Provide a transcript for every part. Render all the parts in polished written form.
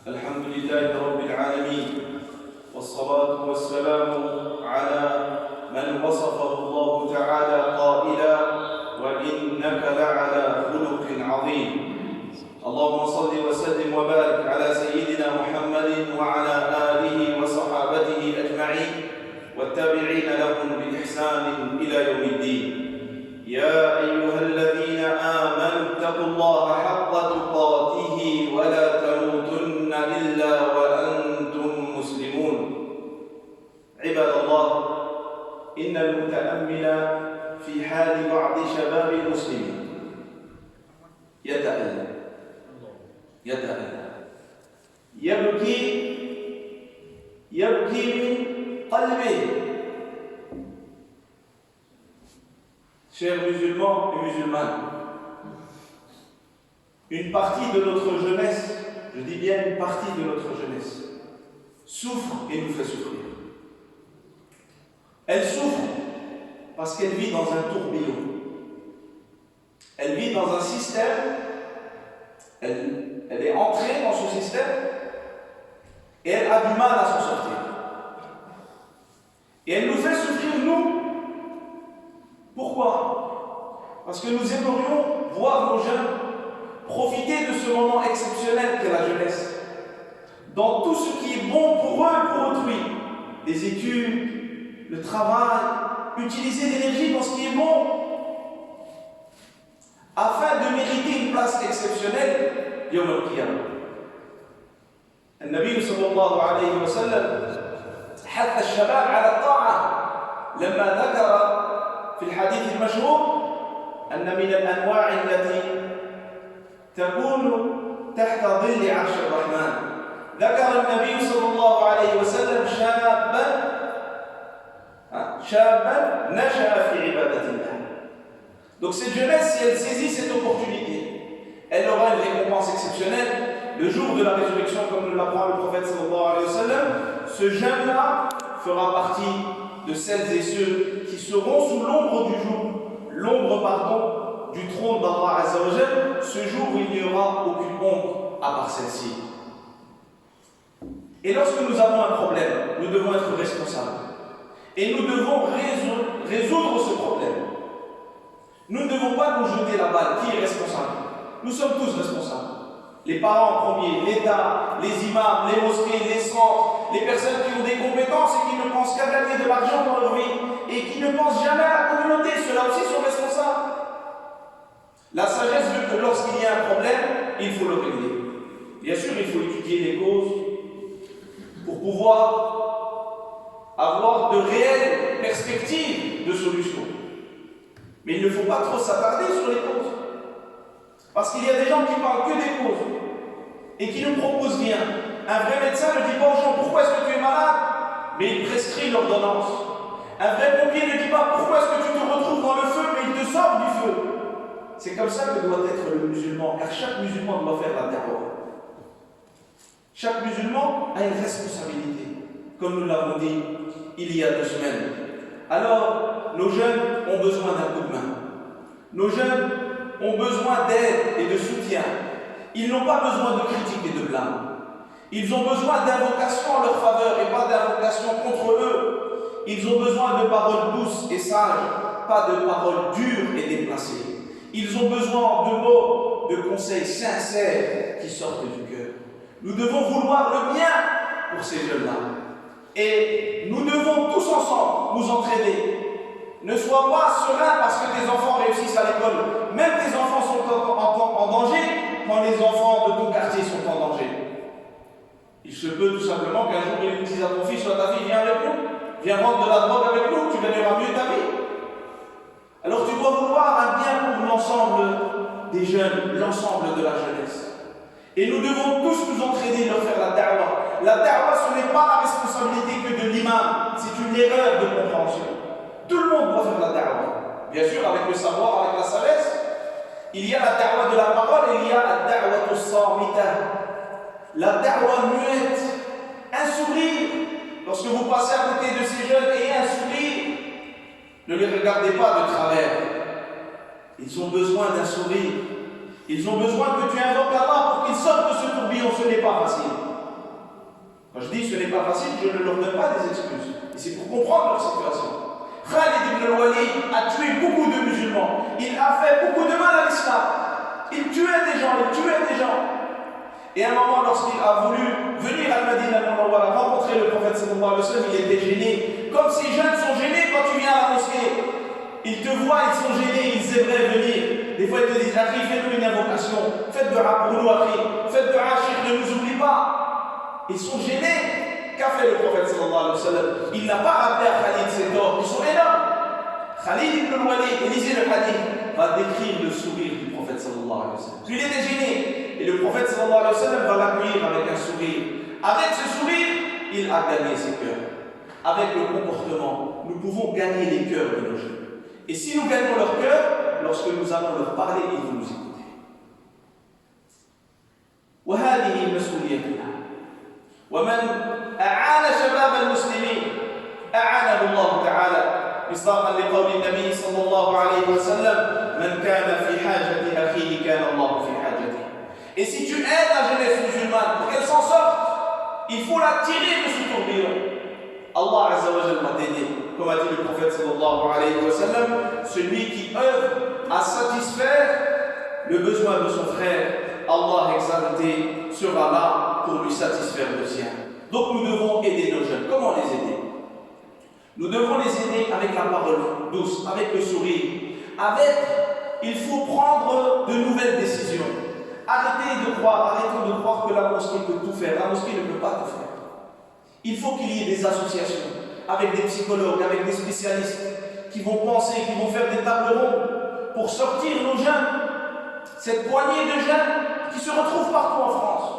الحمد لله رب العالمين والصلاة والسلام على من وصفه الله تعالى قائلا وإنك لعلى خلق عظيم. اللهم صل وسلم وبارك على سيدنا محمد وعلى آله وصحابته أجمعين والتابعين لهم بإحسان إلى يوم الدين. يا أيها الذين آمنوا اتقوا الله حق تقاته ولا تموتن إلا وأنتم مسلمون. عباد الله، إن المتأمل في حال بعض شباب المسلمين يتألم يبكي من قلبه. Chers musulmans et musulmanes, une partie de notre jeunesse, je dis bien une partie de notre jeunesse, souffre et nous fait souffrir. Elle souffre parce qu'elle vit dans un tourbillon. Elle vit dans un système, elle est entrée dans ce système et elle a du mal à s'en sortir. Et elle nous fait souffrir, nous. Pourquoi? Parce que nous aimerions voir nos jeunes profiter de ce moment exceptionnel qu'est la jeunesse, dans tout ce qui est bon pour eux et pour autrui, les études, le travail, utiliser l'énergie dans ce qui est bon, afin de mériter une place exceptionnelle يوم القيامة. النبي صلى الله عليه وسلم حث الشباب على الطاعة لما ذكر في الحديث المشهور أن من الأنواع التي تكون تحت ظل عرش الرحمن، ذكر النبي صلى الله عليه وسلم شابا نشأ في عبادة الله. Donc cette jeunesse, si elle saisit cette opportunité, elle aura une récompense exceptionnelle le jour de la résurrection, comme nous l'apprend le prophète sallallahu alayhi wa sallam. Ce jeune-là fera partie de celles et ceux qui seront sous l'ombre du trône d'Allah Azza wa Jal, ce jour où il n'y aura aucune ombre à part celle-ci. Et lorsque nous avons un problème, nous devons être responsables. Et nous devons résoudre ce problème. Nous ne devons pas nous jeter la balle. Qui est responsable? Nous sommes tous responsables. Les parents en premier, l'État, les imams, les mosquées, les centres, les personnes qui ont des compétences et qui ne pensent qu'à gagner de l'argent dans leur vie et qui ne pensent jamais à la communauté, ceux-là aussi sont responsables. La sagesse veut que lorsqu'il y a un problème, il faut le régler. Bien sûr, il faut étudier les causes pour pouvoir avoir de réelles perspectives de solution. Mais il ne faut pas trop s'attarder sur les causes. Parce qu'il y a des gens qui parlent que des causes et qui ne proposent rien. Un vrai médecin ne dit pas aux gens pourquoi est-ce que tu es malade, mais il prescrit l'ordonnance. Un vrai pompier ne dit pas pourquoi est-ce que tu te retrouves dans le feu, mais il te sort du feu. C'est comme ça que doit être le musulman, car chaque musulman doit faire la da'wah. Chaque musulman a une responsabilité, comme nous l'avons dit il y a 2 semaines. Alors, nos jeunes ont besoin d'un coup de main. Nos jeunes ont besoin d'aide et de soutien. Ils n'ont pas besoin de critiques et de blâme. Ils ont besoin d'invocations en leur faveur et pas d'invocations contre eux. Ils ont besoin de paroles douces et sages, pas de paroles dures et déplacées. Ils ont besoin de mots, de conseils sincères qui sortent du cœur. Nous devons vouloir le bien pour ces jeunes-là. Et nous devons tous ensemble nous entraider. Ne sois pas serein parce que tes enfants réussissent à l'école. Même tes enfants sont en danger quand les enfants de ton quartier sont en danger. Il se peut tout simplement qu'un jour il dise à ton fils ou à ta fille, viens avec nous, viens vendre de la drogue avec nous, tu gagneras mieux ta vie. Alors tu dois vouloir un bien pour l'ensemble des jeunes, l'ensemble de la jeunesse. Et nous devons tous nous entraîner leur faire la da'wah. La da'wah, ce n'est pas la responsabilité que de l'imam, c'est une erreur de compréhension. Tout le monde doit faire la da'wah. Bien sûr, avec le savoir, avec la sagesse. Il y a la da'wah de la parole et il y a la da'wah de samita. La da'wah muette. Un sourire. Lorsque vous passez à côté de ces jeunes et un sourire, ne les regardez pas de travers. Ils ont besoin d'un sourire. Ils ont besoin que tu invoques Allah pour qu'ils sortent de ce tourbillon. Ce n'est pas facile. Quand je dis ce n'est pas facile, je ne leur donne pas des excuses. Et c'est pour comprendre leur situation. Khalid ibn al-Walid a tué beaucoup de musulmans. Il a fait beaucoup de mal à l'islam. Il tuait des gens, Et à un moment, lorsqu'il a voulu venir à Al-Madinah al-Munawwara rencontrer le prophète sallallahu alayhi wa sallam, il était gêné. Comme ces jeunes sont gênés quand tu viens à la mosquée. Ils te voient, ils sont gênés, ils aimeraient venir. Des fois, ils te disent, Akhi, fais-nous une invocation. Faites dua pour nous, Akhi. Faites dua, Cheikh, ne nous oublie pas. Ils sont gênés. Qu'a fait le prophète sallallahu alayhi wa sallam? Il n'a pas rappelé à Khalid ses torts. Ils sont énormes. Khalid ibn al-Walid, lisez le hadith, va décrire le sourire du prophète sallallahu alayhi wa sallam. Lui, il était gêné. Et le prophète sallallahu alayhi wa sallam va l'accueillir avec un sourire. Avec ce sourire, il a gagné ses cœurs. Avec le comportement, nous pouvons gagner les cœurs de nos jeunes. Et si nous gagnons leur cœur, lorsque nous allons leur parler, ils vont nous écouter. وهذه مسؤوليتنا. ومن أعان شباب المسلمين أعانه الله تعالى مصداقا لقول النبي صلى الله عليه وسلم من كان في حاجة أخيه كان الله في حاجته. Et si tu aides la jeunesse musulmane pour qu'elle s'en sorte, il faut la tirer de ce tourbillon. Allah Azza wa Jalla va t'aider. Comme a dit le prophète sallallahu alayhi wa sallam, celui qui œuvre à satisfaire le besoin de son frère, Allah exalté sera là pour lui satisfaire le sien. Donc nous devons aider nos jeunes. Comment les aider? Nous devons les aider avec la parole douce, avec le sourire. Il faut prendre de nouvelles décisions. Arrêtons de croire que la mosquée peut tout faire. La mosquée ne peut pas tout faire. Il faut qu'il y ait des associations avec des psychologues, avec des spécialistes qui vont penser, qui vont faire des tables rondes pour sortir nos jeunes, cette poignée de jeunes qui se retrouvent partout en France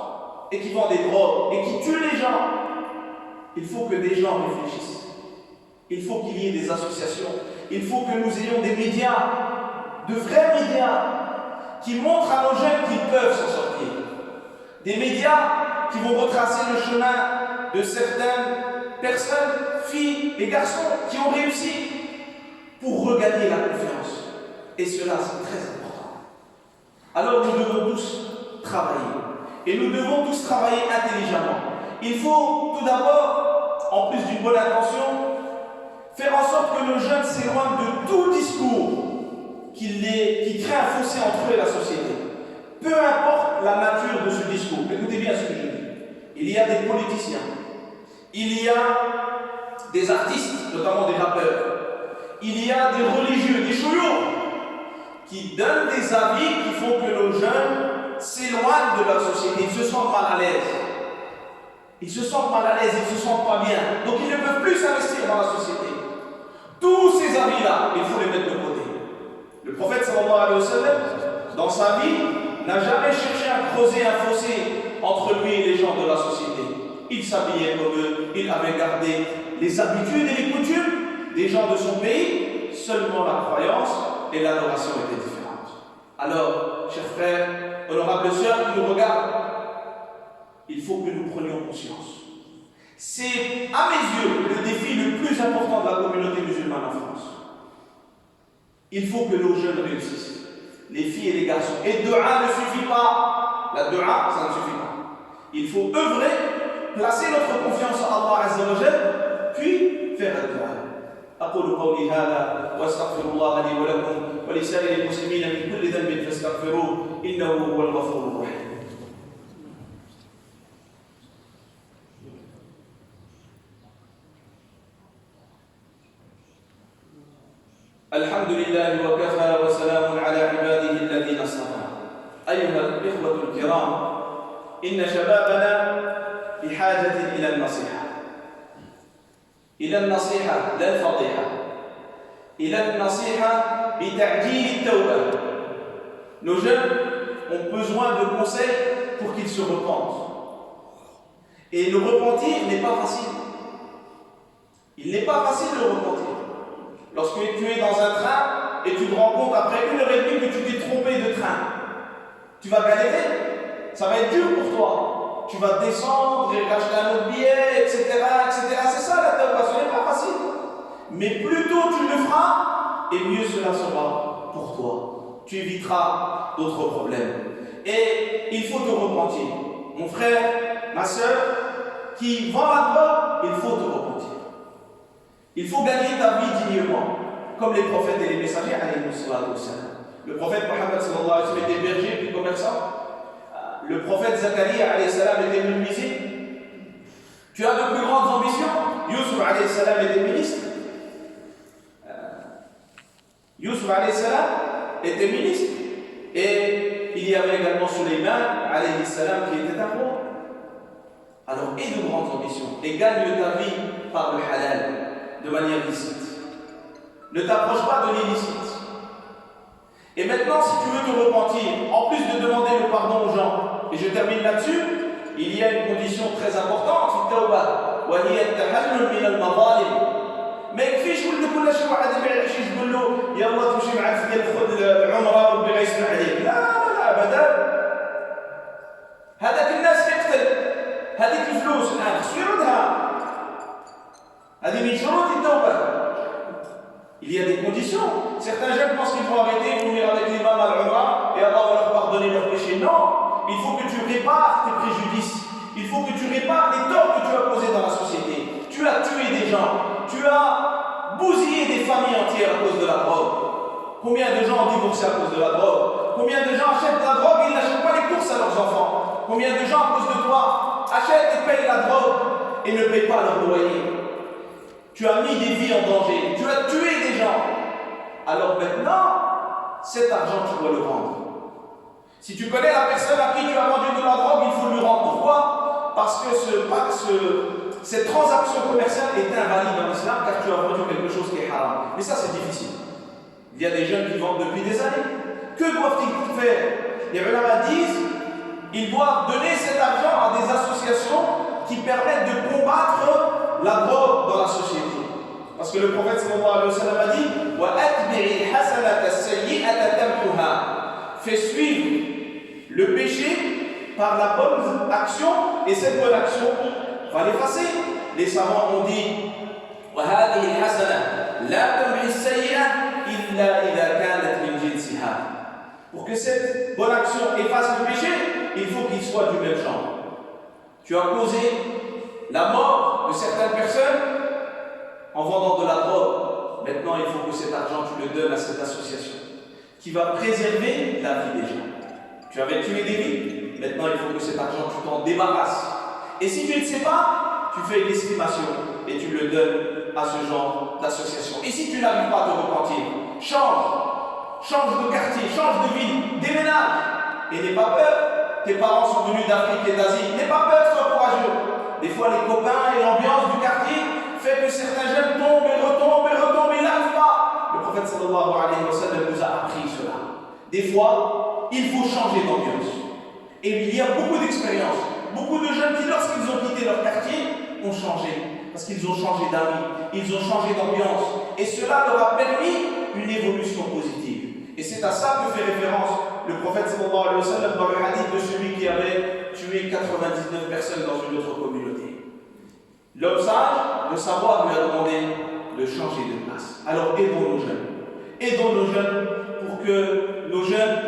et qui vendent des drogues et qui tuent les gens. Il faut que des gens réfléchissent. Il faut qu'il y ait des associations. Il faut que nous ayons des médias, de vrais médias, qui montrent à nos jeunes qu'ils peuvent s'en sortir. Des médias qui vont retracer le chemin de certaines personnes, filles et garçons qui ont réussi pour regagner la confiance. Et cela, c'est très important. Alors nous devons tous travailler. Et nous devons tous travailler intelligemment. Il faut tout d'abord, en plus d'une bonne intention, faire en sorte que nos jeunes s'éloignent de tout discours qui crée un fossé entre eux et la société. Peu importe la nature de ce discours. Écoutez bien ce que je dis. Il y a des politiciens. Il y a des artistes, notamment des rappeurs. Il y a des religieux, des chouyours, qui donnent des avis qui font que nos jeunes s'éloignent de la société. Ils se sentent mal à l'aise. Ils se sentent mal à l'aise, ils ne se sentent pas bien. Donc ils ne peuvent plus s'investir dans la société. Tous ces avis-là, il faut les mettre de côté. Le prophète sallallahu alayhi wa sallam, dans sa vie, n'a jamais cherché à creuser un fossé entre lui et les gens de la société. Il s'habillait comme eux, il avait gardé les habitudes et les coutumes des gens de son pays, seulement la croyance et l'adoration étaient différentes. Alors, chers frères, honorables sœurs qui nous regardent, il faut que nous prenions conscience. C'est, à mes yeux, le défi le plus important de la communauté musulmane en France. Il faut que nos jeunes réussissent, les filles et les garçons. Et dua ne suffit pas. La dua, ça ne suffit pas. Il faut œuvrer, placer notre confiance en Allah Azza wa Jal, puis faire la dua. أقول قولي هذا وأستغفر الله لي ولكم ولسائر المسلمين من كل ذنب فاستغفروه إنه هو الغفور الرحيم. الحمد لله وكفى وسلام على عباده الذين اصطفى. أيها الإخوة الكرام، إن شبابنا بحاجة إلى النصيحة. إلى النصيحة لا الفضيحة. إلى النصيحة بتعجيل التوبة. Nos jeunes ont besoin de conseils pour qu'ils se repentent. Et le repentir n'est pas facile. Il n'est pas facile de repentir. Lorsque tu es dans un train et tu te rends compte après 1h30 que tu t'es trompé de train, tu vas galérer. Ça va être dur pour toi. Tu vas descendre et racheter un autre billet, etc. etc. C'est ça la tawbah, ce n'est pas facile. Mais plus tôt tu le feras, et mieux cela sera pour toi. Tu éviteras d'autres problèmes. Et il faut te repentir. Mon frère, ma soeur, qui vend la drogue, il faut te repentir. Il faut gagner ta vie dignement, comme les prophètes et les messagers, alayhi salatu wassalam. Le prophète Mohammed sallallahu alayhi wa sallam était berger puis commerçant. Le prophète Zakaria alayhi salam était menuisier. Tu as de plus grandes ambitions. Yusuf alayhi salam était ministre. Yusuf alayhi salam était ministre. Et il y avait également Sulayman alayhi salam qui était un roi. Alors, aie de grandes ambitions et gagne ta vie par le halal, de manière licite. Ne t'approche pas de l'illicite. Et maintenant, si tu veux te repentir, en plus de demander le pardon aux gens, et je termine là-dessus, il y a une condition très importante, في التوبة وهي التحلل من المظالم. ما يكفيش كل شيء واحد يبيع لك شي تقول له يلا تمشي معك في ديال خذ العمره وربي غيسمع عليك. لا لا لا ابدا. هذاك الناس كيقتل. هذيك الفلوس الان خصو يردها. هذه من شروط التوبه. Il y a des conditions. Certains jeunes pensent qu'ils vont arrêter, ils vont venir avec l'imam à l'Umrah et Allah va leur pardonner leurs péchés. Non, il faut que tu répares tes préjudices. Il faut que tu répares les torts que tu as causés dans la société. Tu as tué des gens, tu as bousillé des familles entières à cause de la drogue. Combien de gens ont divorcé à cause de la drogue? Combien de gens achètent la drogue et ils n'achètent pas les courses à leurs enfants? Combien de gens à cause de toi achètent et payent la drogue et ne payent pas leur loyer? Tu as mis des vies en danger, tu as tué des gens. Alors maintenant, cet argent, tu dois le rendre. Si tu connais la personne à qui tu as vendu de la drogue, il faut lui rendre. Pourquoi? Parce que cette transaction commerciale est invalide dans l'islam car tu as vendu quelque chose qui est haram. Mais ça, c'est difficile. Il y a des jeunes qui vendent depuis des années. Que doivent-ils faire? Les ulama disent ils doivent donner cet argent à des associations qui permettent de combattre la drogue dans la société. Parce que le prophète sallallahu alayhi wa sallam a dit وَأَتْبِعِ الْحَسَنَةَ السَّيِّئَةَ تَمْحُهَا. Fais suivre le péché par la bonne action et cette bonne action va l'effacer. Les savants ont dit وَهَذِهِ الْحَسَنَةَ لَا تَمْحِ السَّيِّئَةَ إِلَّا إِذَا كَانَتْ مِنْ جِنسِهَا. Pour que cette bonne action efface le péché, il faut qu'il soit du même genre. Tu as causé la mort de certaines personnes en vendant de la drogue. Maintenant, il faut que cet argent, tu le donnes à cette association qui va préserver la vie des gens. Tu avais tué des vies. Maintenant, il faut que cet argent, tu t'en débarrasses. Et si tu ne sais pas, tu fais une estimation et tu le donnes à ce genre d'association. Et si tu n'arrives pas à te repentir, change de quartier, change de ville, déménage. Et n'aie pas peur. Tes parents sont venus d'Afrique et d'Asie. N'aie pas peur, sois courageux. Des fois, les copains et l'ambiance du quartier fait que certains jeunes tombent et retombent et n'arrivent pas. Le prophète sallallahu alayhi wa sallam nous a appris cela. Des fois, il faut changer d'ambiance. Et il y a beaucoup d'expériences. Beaucoup de jeunes qui, lorsqu'ils ont quitté leur quartier, ont changé. Parce qu'ils ont changé d'amis, ils ont changé d'ambiance. Et cela leur a permis une évolution positive. Et c'est à ça que fait référence le prophète sallallahu alayhi wa sallam dans le hadith de celui qui avait tué 99 personnes dans une autre communauté. L'homme sage, de savoir, lui a demandé de changer de place. Alors aidons nos jeunes. Aidons nos jeunes pour que nos jeunes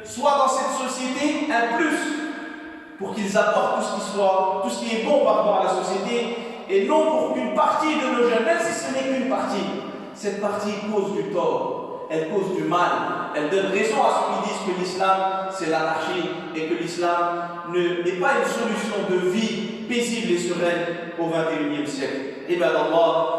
soient dans cette société un plus, pour qu'ils apportent tout ce qui est bon par rapport à la société, et non pour qu'une partie de nos jeunes, même si ce n'est qu'une partie, cette partie cause du tort, elle cause du mal, elle donne raison à ceux qui disent que l'islam c'est l'anarchie et que l'islam n'est pas une solution de vie paisible et sereine au XXIe siècle. Ibadallah,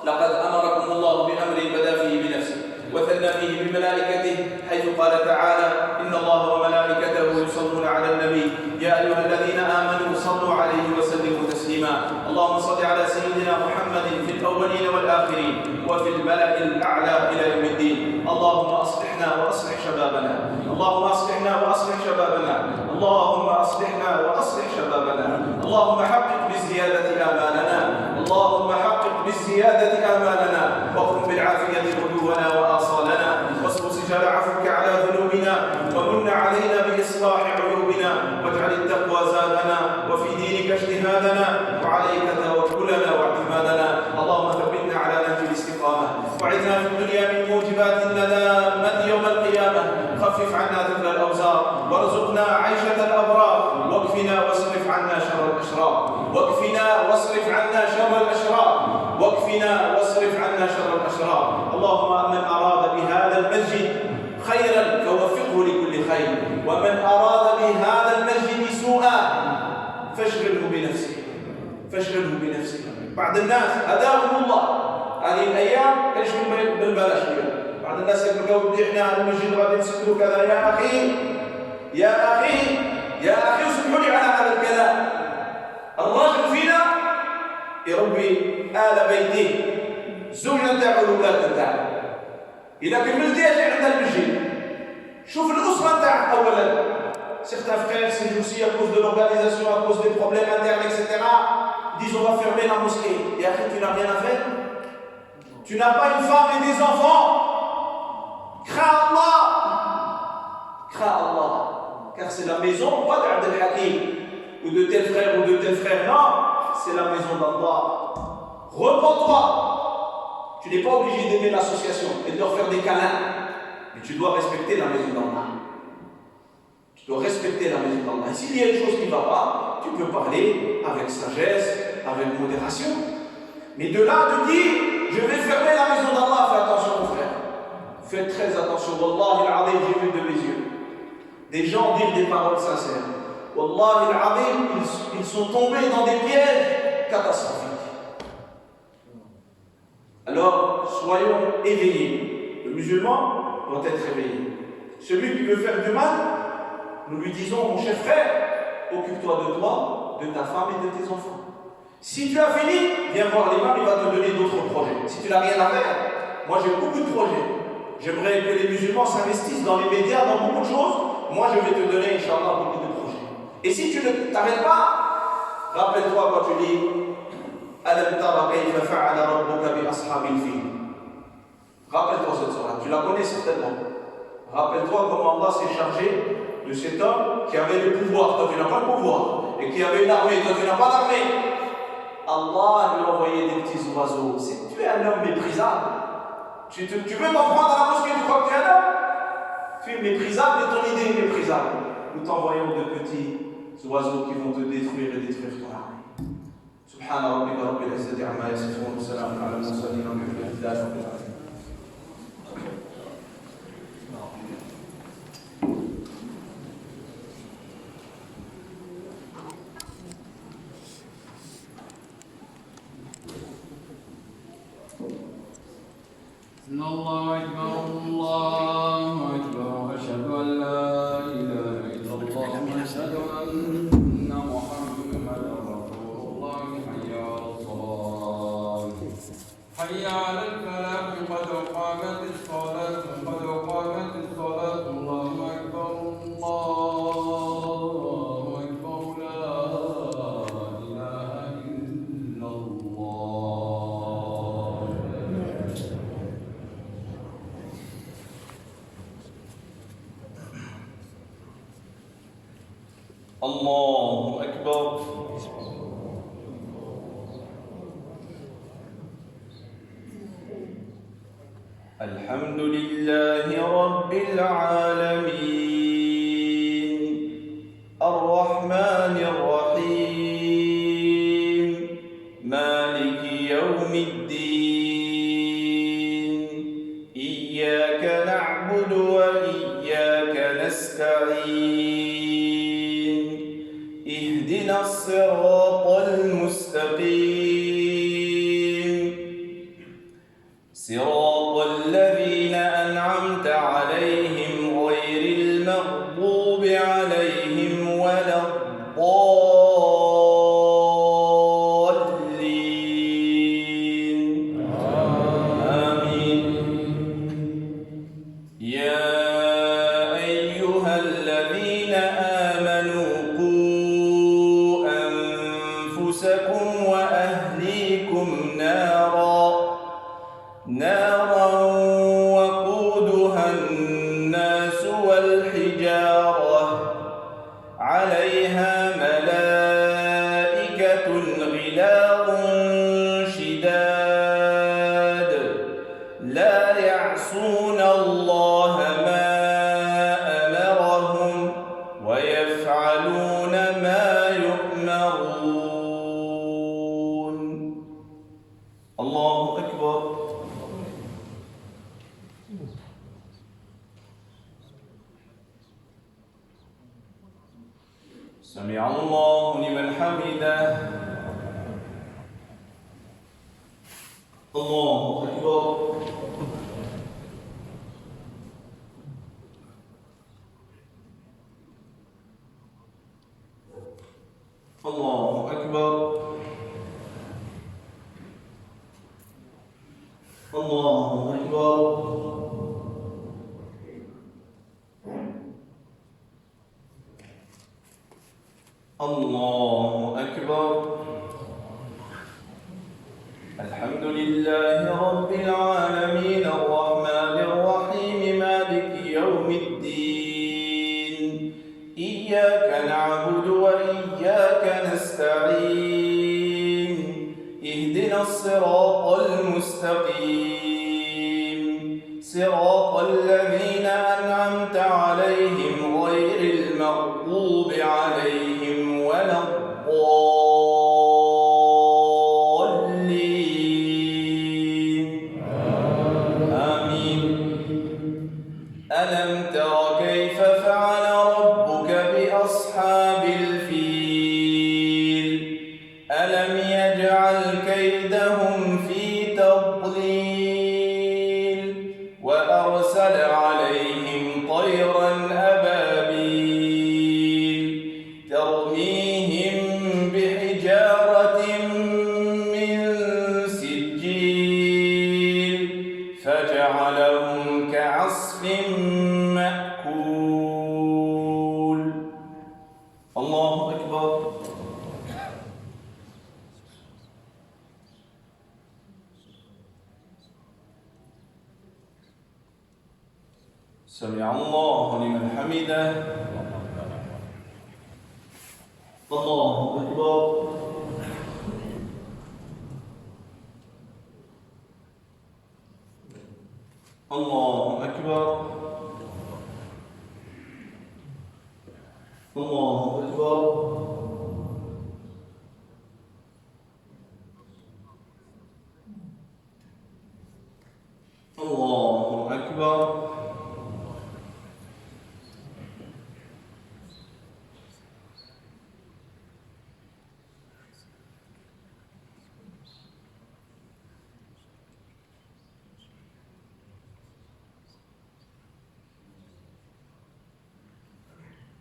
لقد أمركم الله بأمر بدأ فيه بنفسه وثنى فيه بملائكته حيث قال تعالى إن الله وملائكته يصلون على النبي يا أيها الذين آمنوا صلوا عليه وسلموا تسليما اللهم صل على سيدنا محمد في الأولين والآخرين وفي الملأ الأعلى إلى يوم الدين اللهم أصلحنا وأصلح شبابنا اللهم أصلحنا وأصلح شبابنا اللهم أصلحنا وأصلح شبابنا. اللهم حقق بالزيادة آمالنا. اللهم حقق بالزيادة آمالنا، واقم بالعافية غدونا وآصالنا، واصب سجال عفوك على ذنوبنا، ومن علينا بإصلاح عيوبنا، واجعل التقوى زادنا، وفي دينك اجتهادنا، وعليك توكلنا واعتمادنا. اللهم ثبتنا على نهج الاستقامة، وعدنا في الدنيا من موجبات الندامة يوم القيامة. خفف عنا ثقل الأوزار، وارزقنا عيشة الأبرار، واكفنا واصرف عنا شر الأشرار، واكفنا واصرف عنا شر الأشرار، واكفنا واصرف عنا شر الأشرار. اللهم من أراد بهذا المسجد خيرا فوفقه لكل خير، ومن أراد بهذا المسجد سوءا فاشغله بنفسه، فاشغله بنفسه. بعض الناس هداهم الله هذه الأيام كيشوفوا بالبلاش اليوم. بعض الناس يقولوا بدي احنا المسجد غادي نسكروا كذا. يا أخي يا أخي يا أخي اسمحوا لي على هذا الكلام. الراجل فينا يربي آل بيته، الزوجة نتاعو والأولاد نتاعو. إذا كملتي أجي عند المسجد، شوف الأسرة نتاعك أولا. Certains frères, c'est aussi à cause de l'organisation, à cause des problèmes internes, etc. Ils disent on va fermer la mosquée. Et après, tu n'as rien à faire. Tu n'as pas une femme et des enfants. Crains Allah. Crains Allah. Car c'est la maison, pas d'Abd al-Hakim, ou de tel frère ou de tel frère. Non, c'est la maison d'Allah. Repends-toi. Tu n'es pas obligé d'aimer l'association et de leur faire des câlins. Mais tu dois respecter la maison d'Allah. Tu dois respecter la maison d'Allah. Et s'il y a une chose qui ne va pas, tu peux parler avec sagesse, avec modération. Mais de là de dire, je vais fermer la maison d'Allah, fais attention mon frère. Faites très attention. Wallahi al-Azim, j'ai vu de mes yeux des gens dire des paroles sincères. Wallahi al-Azim, ils sont tombés dans des pièges catastrophiques. Alors, soyons éveillés. Le musulman doit être éveillé. Celui qui veut faire du mal, nous lui disons, mon cher frère, occupe-toi de toi, de ta femme et de tes enfants. Si tu as fini, viens voir l'imam, il va te donner d'autres projets. Si tu n'as rien à faire, moi j'ai beaucoup de projets. J'aimerais que les musulmans s'investissent dans les médias, dans beaucoup de choses. Moi je vais te donner, Inch'Allah, beaucoup de projets. Et si tu ne t'arrêtes pas, rappelle-toi quand tu lis Alam tara kayfa fa'ala rabbuka bi ashabil fil. Rappelle-toi cette sourate, tu la connais certainement. Rappelle-toi comment Allah s'est chargé de cet homme qui avait le pouvoir, toi tu n'as pas le pouvoir, et qui avait une armée, toi tu n'as pas d'armée. Allah lui a envoyé des petits oiseaux. Tu es un homme méprisable. Tu veux t'en prendre à la mosquée, tu crois que tu es un homme? Tu es méprisable et ton idée est méprisable. Nous t'envoyons de petits oiseaux qui vont te détruire et détruire ton armée. Subhana rabbika rabbil izzati amma yasifun, wa salamun ala al-mursalin, walhamdulillahi rabbil alamin. الله أكبر الله أكبر أشهد أن لا إله إلا الله وأشهد أن محمدا رسول الله. حي على الصلاة حي على الفلاح قد قامت الصلاة قد قامت الصلاة. الله أكبر الله أكبر لا إله إلا الله. الله أكبر. الحمد لله رب العالمين الرحمن الرحيم مالك يوم الدين إياك نعبد وإياك نستعين اهدنا الصراط المستقيم صراط الذين أنعمت عليهم غير المغضوب عليهم ولا الضالين. آمين. يا أيها الذين آمنوا أنفسكم وأهليكم نارا وقودها الناس والحجارة عليها ملائكة غلاظ شداد لا يعصون الله ما أمرهم ويفعلون ما يؤمرون. الله أكبر. سمع الله لمن حمده. الله أكبر. الله أكبر. الله أكبر. الله أكبر. الحمد لله رب العالمين الرحمن الرحيم مالك يوم الدين إياك نعبد وإياك نستعين اهدنا الصراط المستقيم صراط الذين أنعمت عليهم غير المغضوب عليهم ولا الضالين آمين. ألم تر كيف فعل ربك بأصحاب الفيل ألم يجعل كيدهم في تضليل وأرسل عليهم طيرا أبابيل ترميهم بحجارة من سجيل فجعلهم كعصف مأكول. الله أكبر. سمع الله لمن حمده. الله أكبر. الله أكبر. الله أكبر. الله أكبر.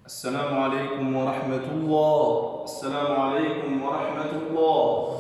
السلام عليكم ورحمة الله. السلام عليكم ورحمة الله.